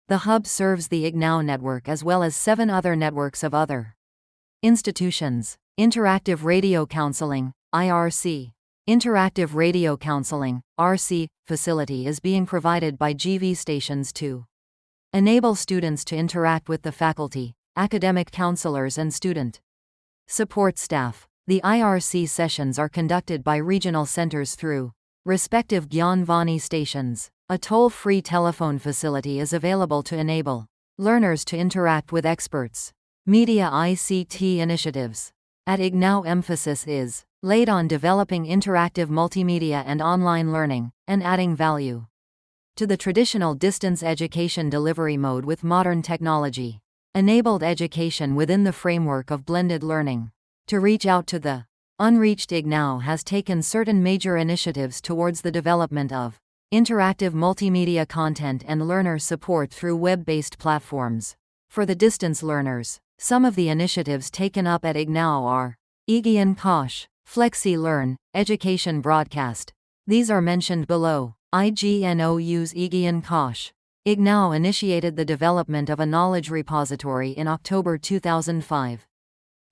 The hub serves the IGNOU network as well as 7 other networks of other institutions. Interactive Radio Counseling, IRC. Interactive Radio Counseling, RC, facility is being provided by GV stations to enable students to interact with the faculty, academic counselors and student support staff. The IRC sessions are conducted by regional centers through respective Gyan stations. A toll-free telephone facility is available to enable learners to interact with experts. Media ICT initiatives. At IGNOU, emphasis is laid on developing interactive multimedia and online learning, and adding value to the traditional distance education delivery mode with modern technology. Enabled education within the framework of blended learning. To reach out to the unreached, IGNOU has taken certain major initiatives towards the development of interactive multimedia content and learner support through web-based platforms. For the distance learners, some of the initiatives taken up at IGNOU are IGNOU, Flexi Learn, Education Broadcast. These are mentioned below. IGNOU's IGNOU. IGNOU initiated the development of a knowledge repository in October 2005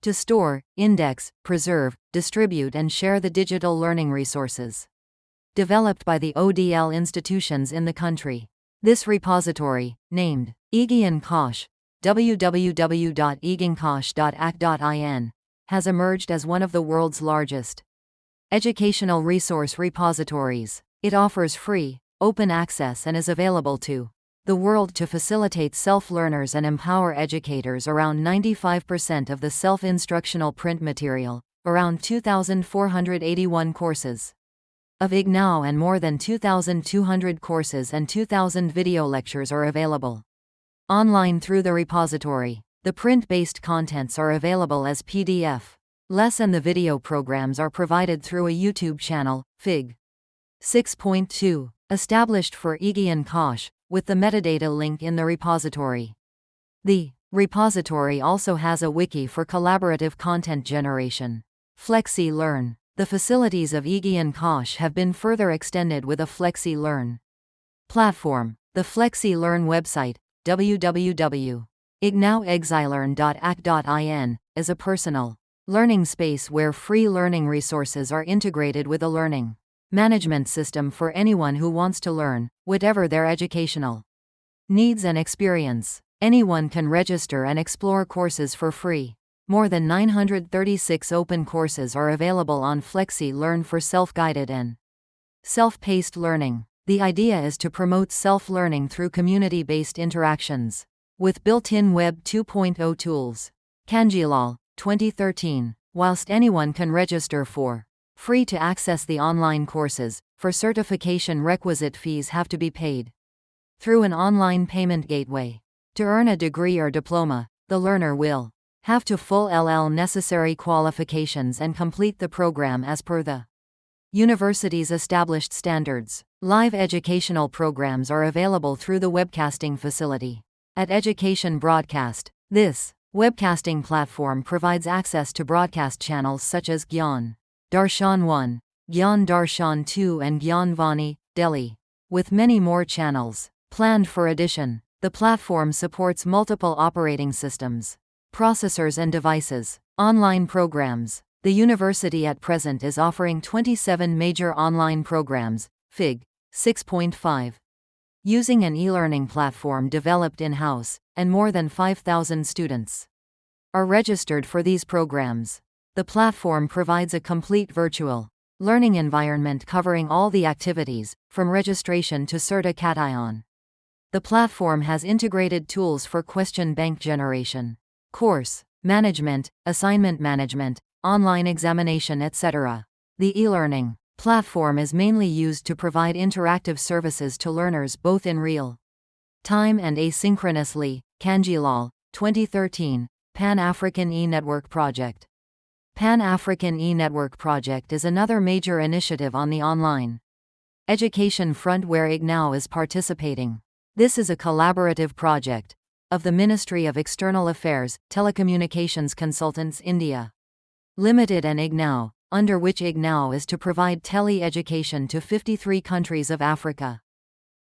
to store, index, preserve, distribute and share the digital learning resources developed by the ODL institutions in the country. This repository, named IGNOU, www.ignosh.ac.in, has emerged as one of the world's largest educational resource repositories. It offers free, open access and is available to the world to facilitate self-learners and empower educators. Around 95% of the self-instructional print material, around 2,481 courses of IGNOU and more than 2,200 courses and 2,000 video lectures are available online through the repository. The print-based contents are available as PDF. And the video programs are provided through a YouTube channel, Fig. 6.2, established for IGNOU, with the metadata link in the repository. The repository also has a wiki for collaborative content generation. Flexi Learn. The facilities of IGNOU have been further extended with a Flexi Learn platform. The Flexi Learn website, www.ignouexilearn.ac.in, is a personal learning space where free learning resources are integrated with a learning management system for anyone who wants to learn, whatever their educational needs and experience. Anyone can register and explore courses for free. More than 936 open courses are available on Flexi Learn for self-guided and self-paced learning. The idea is to promote self-learning through community-based interactions with built-in Web 2.0 tools. Kanjilal, 2013. Whilst anyone can register for free to access the online courses, for certification requisite fees have to be paid through an online payment gateway. To earn a degree or diploma, the learner will have to fulfill necessary qualifications and complete the program as per the university's established standards. Live educational programs are available through the webcasting facility at Education Broadcast. This webcasting platform provides access to broadcast channels such as Gyan Darshan 1, Gyan Darshan 2 and Gyan Vani, Delhi, with many more channels planned for addition. The platform supports multiple operating systems, processors and devices. Online programs. The university at present is offering 27 major online programs, Fig. 6.5. Using an e-learning platform developed in-house, and more than 5,000 students are registered for these programs. The platform provides a complete virtual learning environment covering all the activities, from registration to certification. The platform has integrated tools for question bank generation, course management, assignment management, online examination, etc. The e-learning platform is mainly used to provide interactive services to learners both in real Time and asynchronously, Kanjilal, 2013, Pan-African E-Network Project. Pan-African E-Network Project is another major initiative on the online education front where IGNOU is participating. This is a collaborative project of the Ministry of External Affairs, Telecommunications Consultants India Limited and IGNOU, under which IGNOU is to provide tele-education to 53 countries of Africa.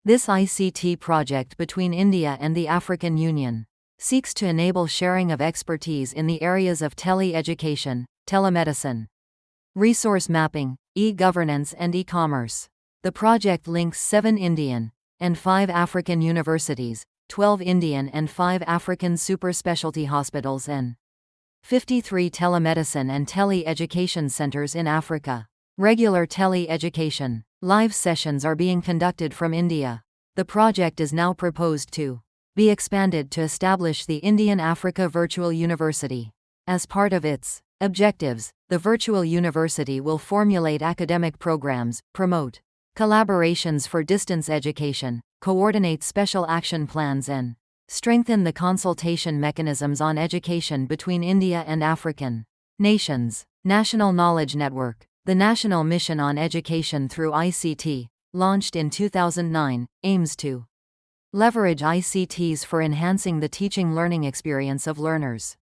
This ICT project between India and the African Union seeks to enable sharing of expertise in the areas of tele-education, telemedicine, resource mapping, e-governance and e-commerce. The project links 7 Indian and 5 African universities, 12 Indian and 5 African super specialty hospitals and 53 telemedicine and tele-education centers in Africa. Regular tele-education live sessions are being conducted from India. The project is now proposed to be expanded to establish the Indian Africa Virtual University. As part of its objectives, the virtual university will formulate academic programs, promote collaborations for distance education, coordinate special action plans and strengthen the consultation mechanisms on education between India and African nations. National Knowledge Network. The National Mission on Education through ICT, launched in 2009, aims to leverage ICTs for enhancing the teaching learning experience of learners.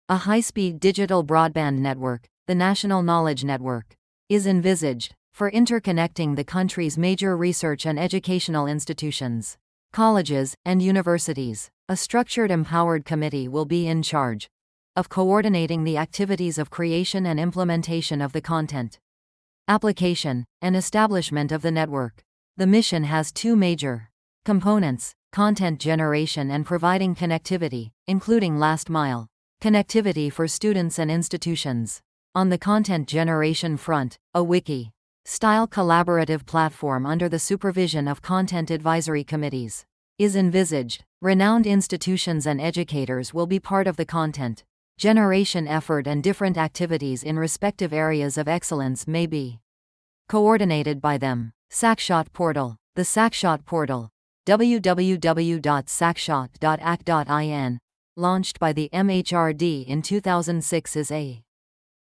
A high-speed digital broadband network, the National Knowledge Network, is envisaged for interconnecting the country's major research and educational institutions, colleges, and universities. A structured empowered committee will be in charge of coordinating the activities of creation and implementation of the content, application, and establishment of the network. The mission has 2 major components: content generation and providing connectivity, including last mile connectivity for students and institutions. On the content generation front, a wiki-style collaborative platform under the supervision of content advisory committees is envisaged. Renowned institutions and educators will be part of the content generation effort, and different activities in respective areas of excellence may be coordinated by them. Sakshot Portal. The Sakshot Portal, www.sakshot.ac.in, launched by the MHRD in 2006, is a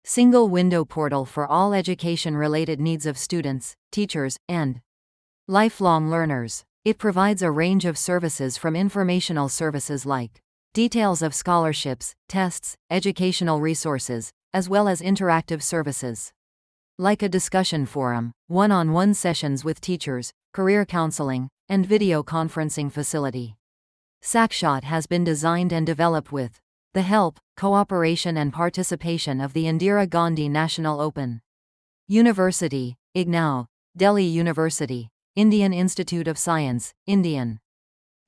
single window portal for all education-related needs of students, teachers, and lifelong learners. It provides a range of services from informational services like details of scholarships, tests, educational resources, as well as interactive services like a discussion forum, one-on-one sessions with teachers, career counseling, and video conferencing facility. Sakshot has been designed and developed with the help, cooperation and participation of the Indira Gandhi National Open University, IGNOU, Delhi University, Indian Institute of Science, Indian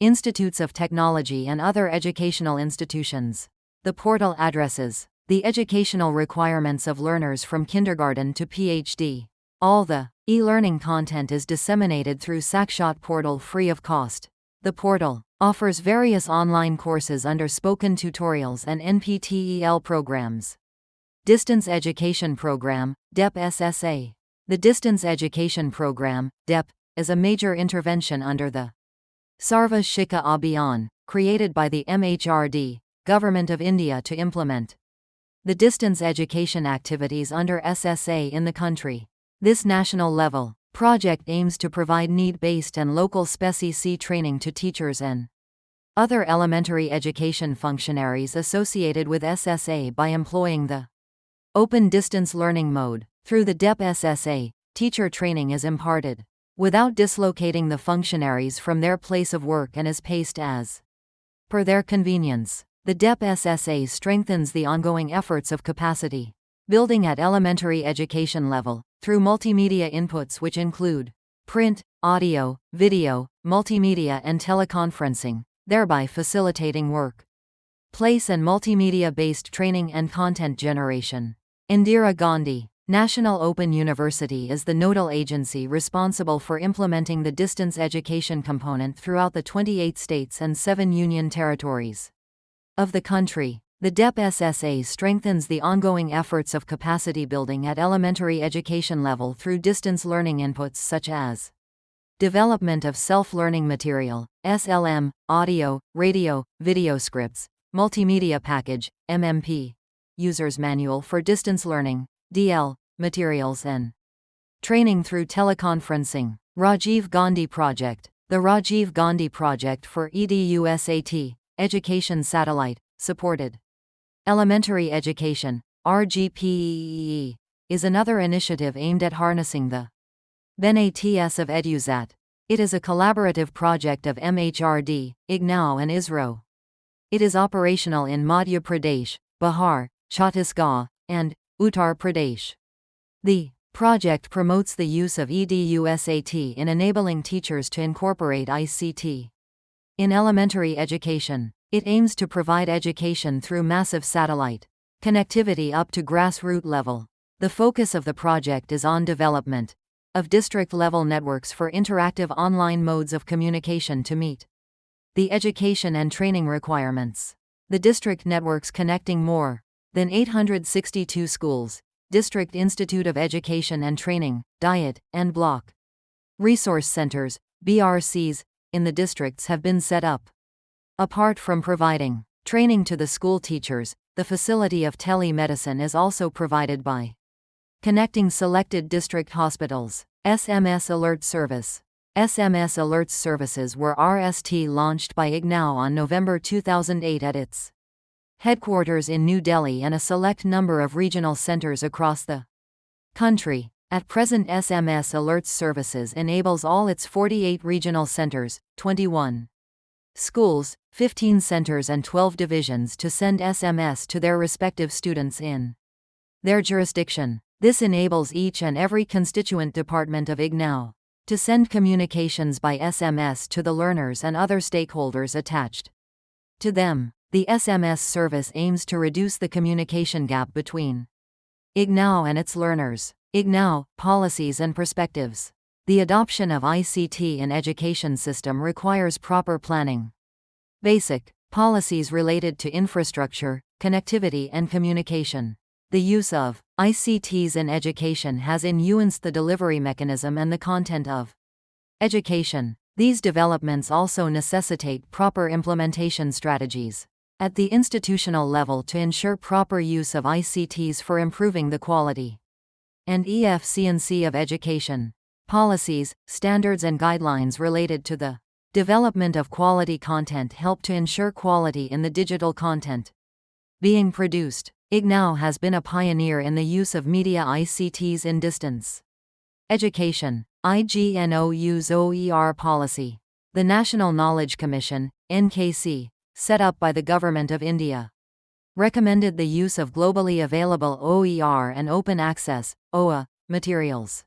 Institutes of Technology and other educational institutions. The portal addresses the educational requirements of learners from kindergarten to PhD. All the e-learning content is disseminated through Sakshot Portal free of cost. The portal offers various online courses under spoken tutorials and NPTEL programs. Distance Education Program, DEP-SSA. The Distance Education Program, DEP, is a major intervention under the Sarva Shikha Abhiyan, created by the MHRD, Government of India, to implement the distance education activities under SSA in the country. This national-level project aims to provide need-based and local speci training to teachers and other elementary education functionaries associated with SSA by employing the open distance learning mode. Through the DEP-SSA, teacher training is imparted without dislocating the functionaries from their place of work and is paced as per their convenience. The DEP-SSA strengthens the ongoing efforts of capacity building at elementary education level through multimedia inputs which include print, audio, video, multimedia and teleconferencing, thereby facilitating work place and multimedia-based training and content generation. Indira Gandhi National Open University is the nodal agency responsible for implementing the distance education component throughout the 28 states and 7 union territories of the country. The DEP-SSA strengthens the ongoing efforts of capacity building at elementary education level through distance learning inputs such as Development of self-learning material, SLM, audio, radio, video scripts, multimedia package, MMP. User's manual for distance learning, DL, materials and training through teleconferencing. Rajiv Gandhi Project. The Rajiv Gandhi Project for EDUSAT, Education Satellite, supported. Elementary Education, RGPEE, is another initiative aimed at harnessing the benefits of EduSat. It is a collaborative project of MHRD, IGNOU and ISRO. It is operational in Madhya Pradesh, Bihar, Chhattisgarh, and Uttar Pradesh. The project promotes the use of EduSAT in enabling teachers to incorporate ICT in elementary education. It aims to provide education through massive satellite connectivity up to grassroots level. The focus of the project is on development of district-level networks for interactive online modes of communication to meet the education and training requirements. The district networks connecting more than 862 schools, District Institute of Education and Training, DIET, and Block resource centers, BRCs, in the districts have been set up. Apart from providing training to the school teachers, the facility of telemedicine is also provided by connecting selected district hospitals. SMS Alert Service. SMS Alert Services were RST launched by IGNOU on November 2008 at its headquarters in New Delhi and a select number of regional centers across the country. At present, SMS Alert Services enables all its 48 regional centers, 21 schools, 15 centers and 12 divisions to send SMS to their respective students in their jurisdiction. This enables each and every constituent department of IGNOU to send communications by SMS to the learners and other stakeholders attached to them. The SMS service aims to reduce the communication gap between IGNOU and its learners. IGNOU, policies and perspectives. The adoption of ICT in education system requires proper planning. Basic policies related to infrastructure, connectivity and communication. The use of ICTs in education has influenced the delivery mechanism and the content of education. These developments also necessitate proper implementation strategies at the institutional level to ensure proper use of ICTs for improving the quality and efficiency of education. Policies, standards and guidelines related to the development of quality content help to ensure quality in the digital content being produced. IGNOU has been a pioneer in the use of media ICTs in distance education. IGNOU's OER policy. The National Knowledge Commission, NKC, set up by the Government of India, recommended the use of globally available OER and open access (OA) materials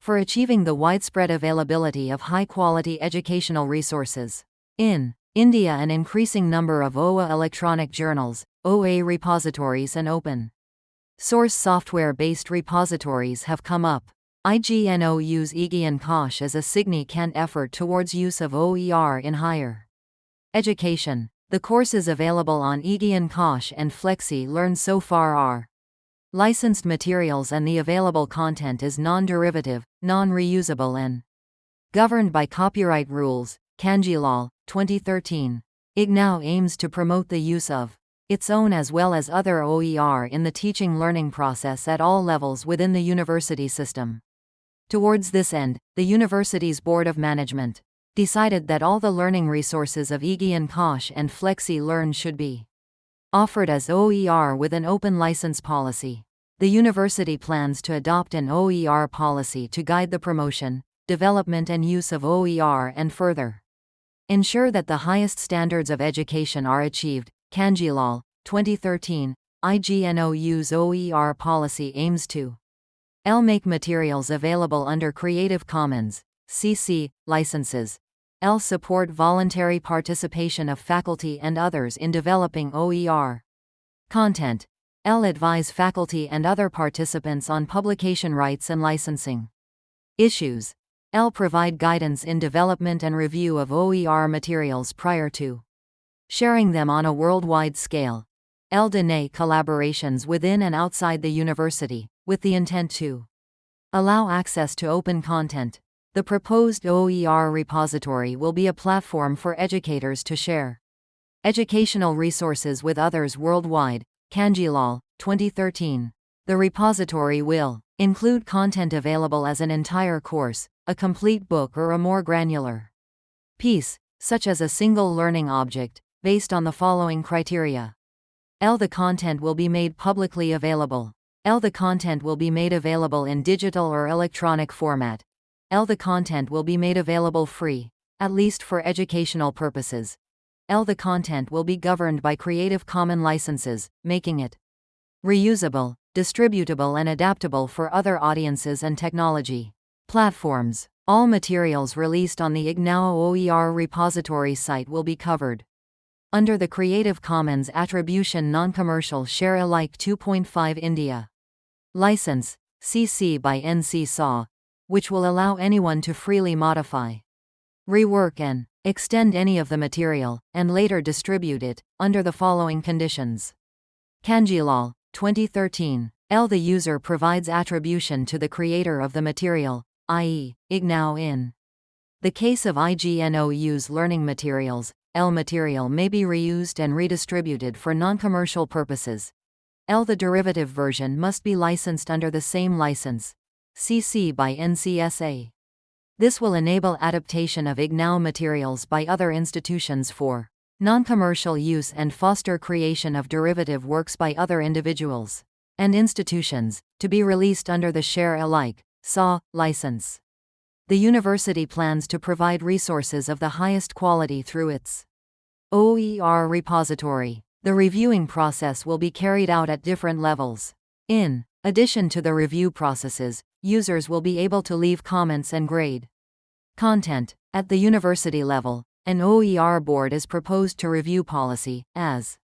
for achieving the widespread availability of high-quality educational resources. In India, an increasing number of OA electronic journals, OA repositories and open source software-based repositories have come up. IGNOU's IGNOU as a significant effort towards use of OER in higher education. The courses available on IGNOU and Flexi Learn so far are licensed materials and the available content is non-derivative, non-reusable and governed by copyright rules. Kanji Law, 2013. IGNOU aims to promote the use of its own as well as other OER in the teaching learning process at all levels within the university system. Towards this end, the university's Board of Management decided that all the learning resources of IGNOU and Flexi Learn should be offered as OER with an open license policy. The university plans to adopt an OER policy to guide the promotion, development and use of OER and further ensure that the highest standards of education are achieved. Kanji Law, 2013. IGNOU's OER policy aims to make materials available under Creative Commons (CC) licenses. Support voluntary participation of faculty and others in developing OER content. Advise faculty and other participants on publication rights and licensing issues. Provide guidance in development and review of OER materials prior to sharing them on a worldwide scale. Deny collaborations within and outside the university, with the intent to allow access to open content. The proposed OER repository will be a platform for educators to share educational resources with others worldwide. Kanjilal, 2013. The repository will include content available as an entire course, a complete book, or a more granular piece, such as a single learning object, based on the following criteria. L. The content will be made publicly available. L. The content will be made available in digital or electronic format. L. The content will be made available free, at least for educational purposes. L. The content will be governed by Creative Commons licenses, making it reusable, distributable, and adaptable for other audiences and technology platforms. All materials released on the IGNOU OER repository site will be covered under the Creative Commons Attribution Non-Commercial Share Alike 2.5 India license, CC by NC SAW, which will allow anyone to freely modify, rework, and extend any of the material, and later distribute it, under the following conditions. Kanjilal, 2013. L. The user provides attribution to the creator of the material, i.e., IGNOU. In the case of IGNOU's learning materials, L. Material may be reused and redistributed for non-commercial purposes. L. The derivative version must be licensed under the same license, CC by NCSA. This will enable adaptation of IGNOU materials by other institutions for non-commercial use and foster creation of derivative works by other individuals and institutions, to be released under the Share Alike SAW license. The university plans to provide resources of the highest quality through its OER repository. The reviewing process will be carried out at different levels. In addition to the review processes, users will be able to leave comments and grade content. At the university level, an OER board is proposed to review policy, as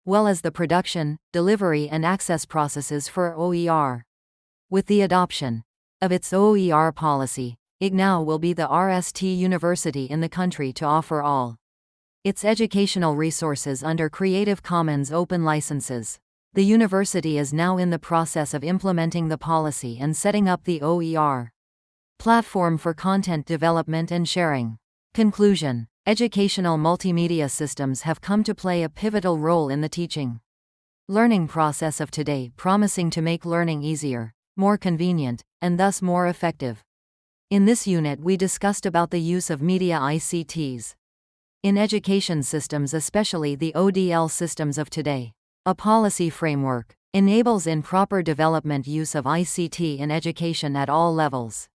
well as the production, delivery, and access processes for OER. With the adoption of its OER policy, IGNOU will be the RST university in the country to offer all its educational resources under Creative Commons open licenses. The university is now in the process of implementing the policy and setting up the OER platform for content development and sharing. Conclusion. Educational multimedia systems have come to play a pivotal role in the teaching learning process of today, promising to make learning easier, more convenient, and thus more effective. In this unit we discussed about the use of media ICTs in education systems, especially the ODL systems of today. A policy framework enables in proper development use of ICT in education at all levels.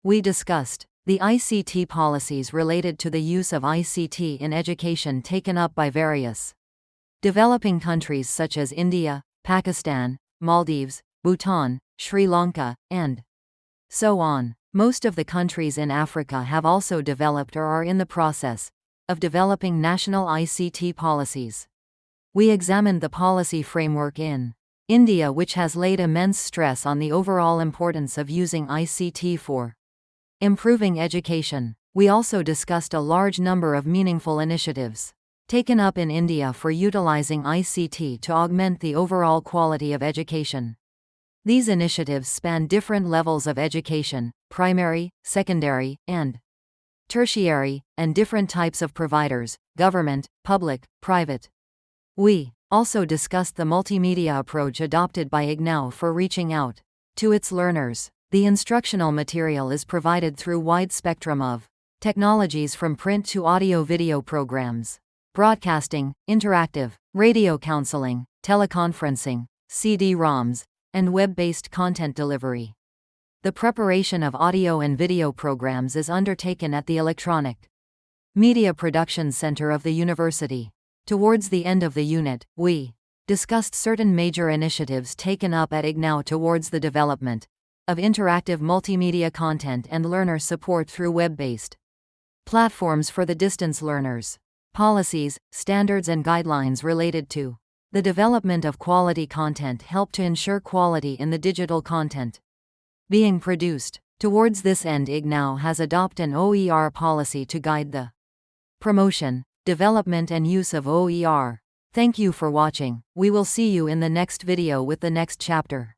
We discussed the ICT policies related to the use of ICT in education taken up by various developing countries such as India, Pakistan, Maldives, Bhutan, Sri Lanka, and so on. Most of the countries in Africa have also developed or are in the process of developing national ICT policies. We examined the policy framework in India, which has laid immense stress on the overall importance of using ICT for improving education. We also discussed a large number of meaningful initiatives taken up in India for utilizing ICT to augment the overall quality of education. These initiatives span different levels of education, primary, secondary, and tertiary, and different types of providers, government, public, private. We also discussed the multimedia approach adopted by IGNOU for reaching out to its learners. The instructional material is provided through wide spectrum of technologies, from print to audio-video programs, broadcasting, interactive, radio counseling, teleconferencing, CD-ROMs, and web-based content delivery. The preparation of audio and video programs is undertaken at the Electronic Media Production Center of the university. Towards the end of the unit, we discussed certain major initiatives taken up at IGNOU towards the development of interactive multimedia content and learner support through web-based platforms for the distance learners. Policies, standards, and guidelines related to the development of quality content help to ensure quality in the digital content being produced. Towards this end, IGNOU has adopted an OER policy to guide the promotion, development, and use of OER. Thank you for watching. We will see you in the next video with the next chapter.